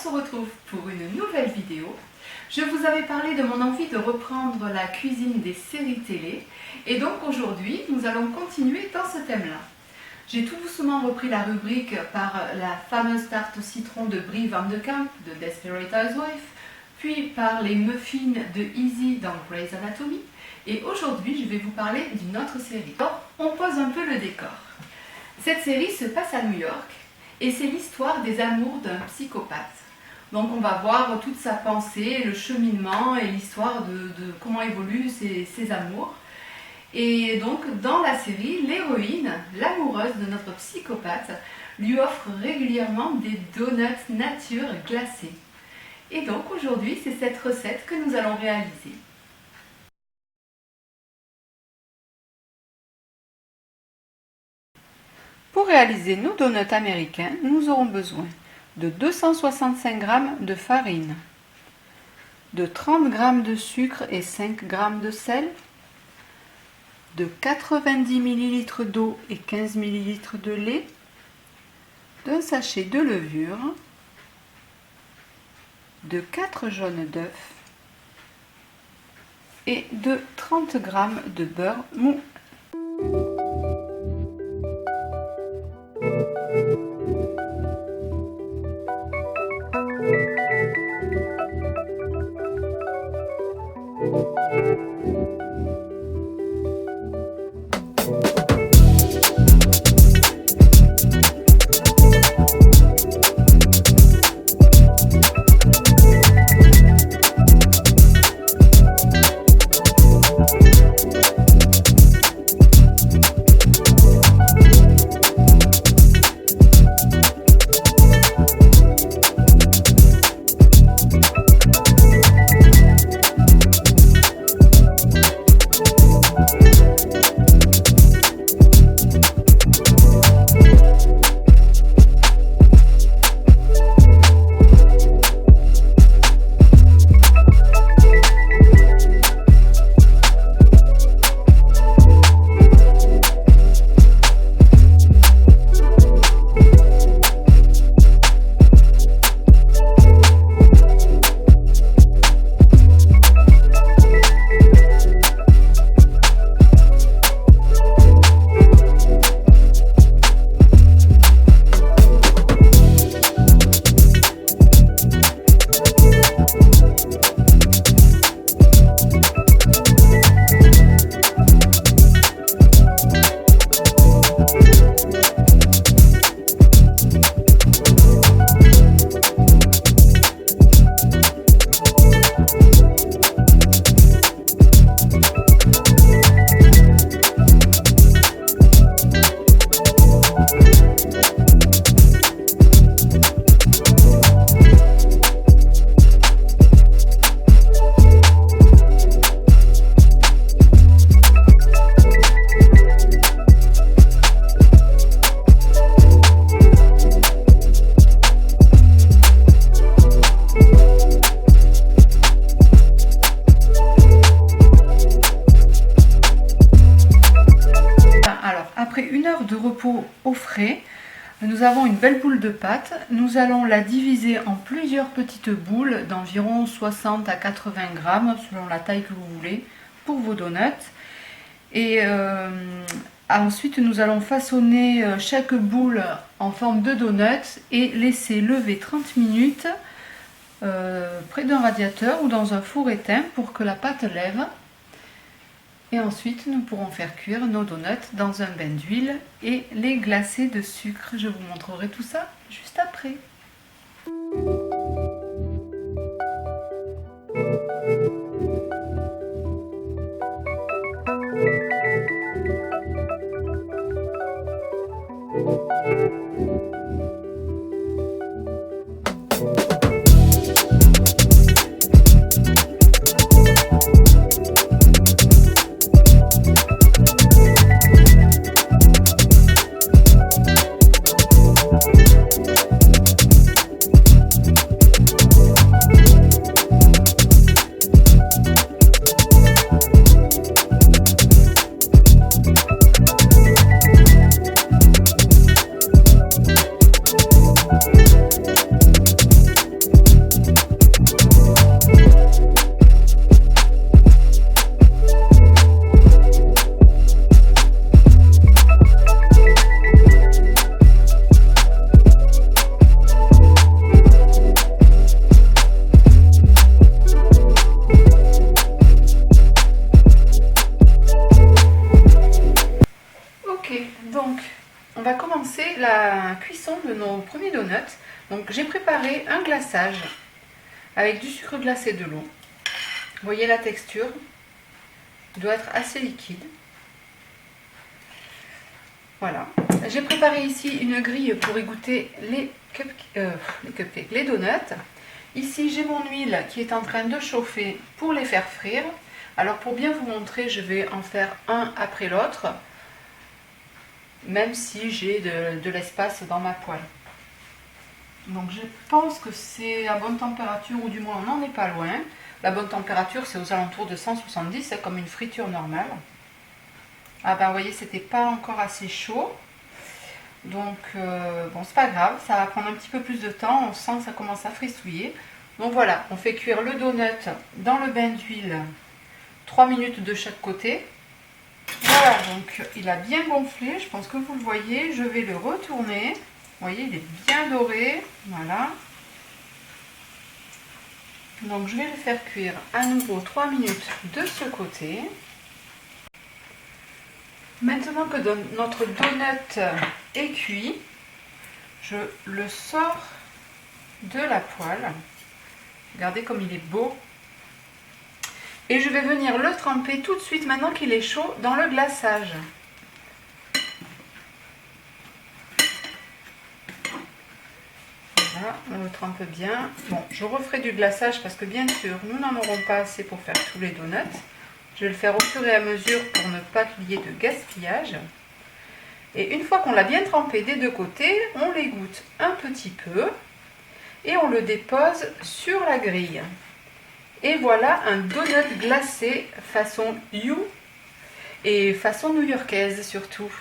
se retrouve pour une nouvelle vidéo. Je vous avais parlé de mon envie de reprendre la cuisine des séries télé et donc aujourd'hui nous allons continuer dans ce thème-là. J'ai tout doucement repris la rubrique par la fameuse tarte au citron de Brie Van de Kamp de Desperate Housewives, puis par les muffins de Izzy dans Grey's Anatomy et aujourd'hui je vais vous parler d'une autre série. Alors, on pose un peu le décor. Cette série se passe à New York et c'est l'histoire des amours d'un psychopathe. Donc on va voir toute sa pensée, le cheminement et l'histoire de comment évoluent ses amours. Et donc dans la série, l'héroïne, l'amoureuse de notre psychopathe, lui offre régulièrement des donuts nature glacés. Et donc aujourd'hui, c'est cette recette que nous allons réaliser. Pour réaliser nos donuts américains, nous aurons besoin de 265 g de farine, de 30 g de sucre et 5 g de sel, de 90 ml d'eau et 15 ml de lait, d'un sachet de levure, de 4 jaunes d'œufs et de 30 g de beurre mou. Après une heure de repos au frais, nous avons une belle boule de pâte. Nous allons la diviser en plusieurs petites boules d'environ 60 à 80 g selon la taille que vous voulez pour vos donuts. Et ensuite nous allons façonner chaque boule en forme de donut et laisser lever 30 minutes près d'un radiateur ou dans un four éteint pour que la pâte lève. Et ensuite, nous pourrons faire cuire nos donuts dans un bain d'huile et les glacer de sucre. Je vous montrerai tout ça juste après. Donc, on va commencer la cuisson de nos premiers donuts. Donc, j'ai préparé un glaçage avec du sucre glacé et de l'eau. Vous voyez la texture, il doit être assez liquide. Voilà. J'ai préparé ici une grille pour égoutter les cupcakes, les donuts. Ici, j'ai mon huile qui est en train de chauffer pour les faire frire. Alors, pour bien vous montrer, je vais en faire un après l'autre, même si j'ai de l'espace dans ma poêle. Donc, je pense que c'est à bonne température, ou du moins on n'en est pas loin. La bonne température, c'est aux alentours de 170, c'est comme une friture normale. Ah ben, vous voyez, c'était pas encore assez chaud. Donc, bon, c'est pas grave, ça va prendre un petit peu plus de temps. On sent que ça commence à frissouiller. Donc voilà, on fait cuire le donut dans le bain d'huile 3 minutes de chaque côté. Voilà, donc il a bien gonflé, je pense que vous le voyez. Je vais le retourner. Vous voyez, il est bien doré. Voilà. Donc je vais le faire cuire à nouveau 3 minutes de ce côté. Maintenant que notre donut est cuit, je le sors de la poêle. Regardez comme il est beau. Et je vais venir le tremper tout de suite maintenant qu'il est chaud dans le glaçage. Voilà, on le trempe bien. Bon, je referai du glaçage parce que bien sûr, nous n'en aurons pas assez pour faire tous les donuts. Je vais le faire au fur et à mesure pour ne pas qu'il y ait de gaspillage. Et une fois qu'on l'a bien trempé des deux côtés, on l'égoutte un petit peu et on le dépose sur la grille. Et voilà un donut glacé façon You et façon new-yorkaise surtout.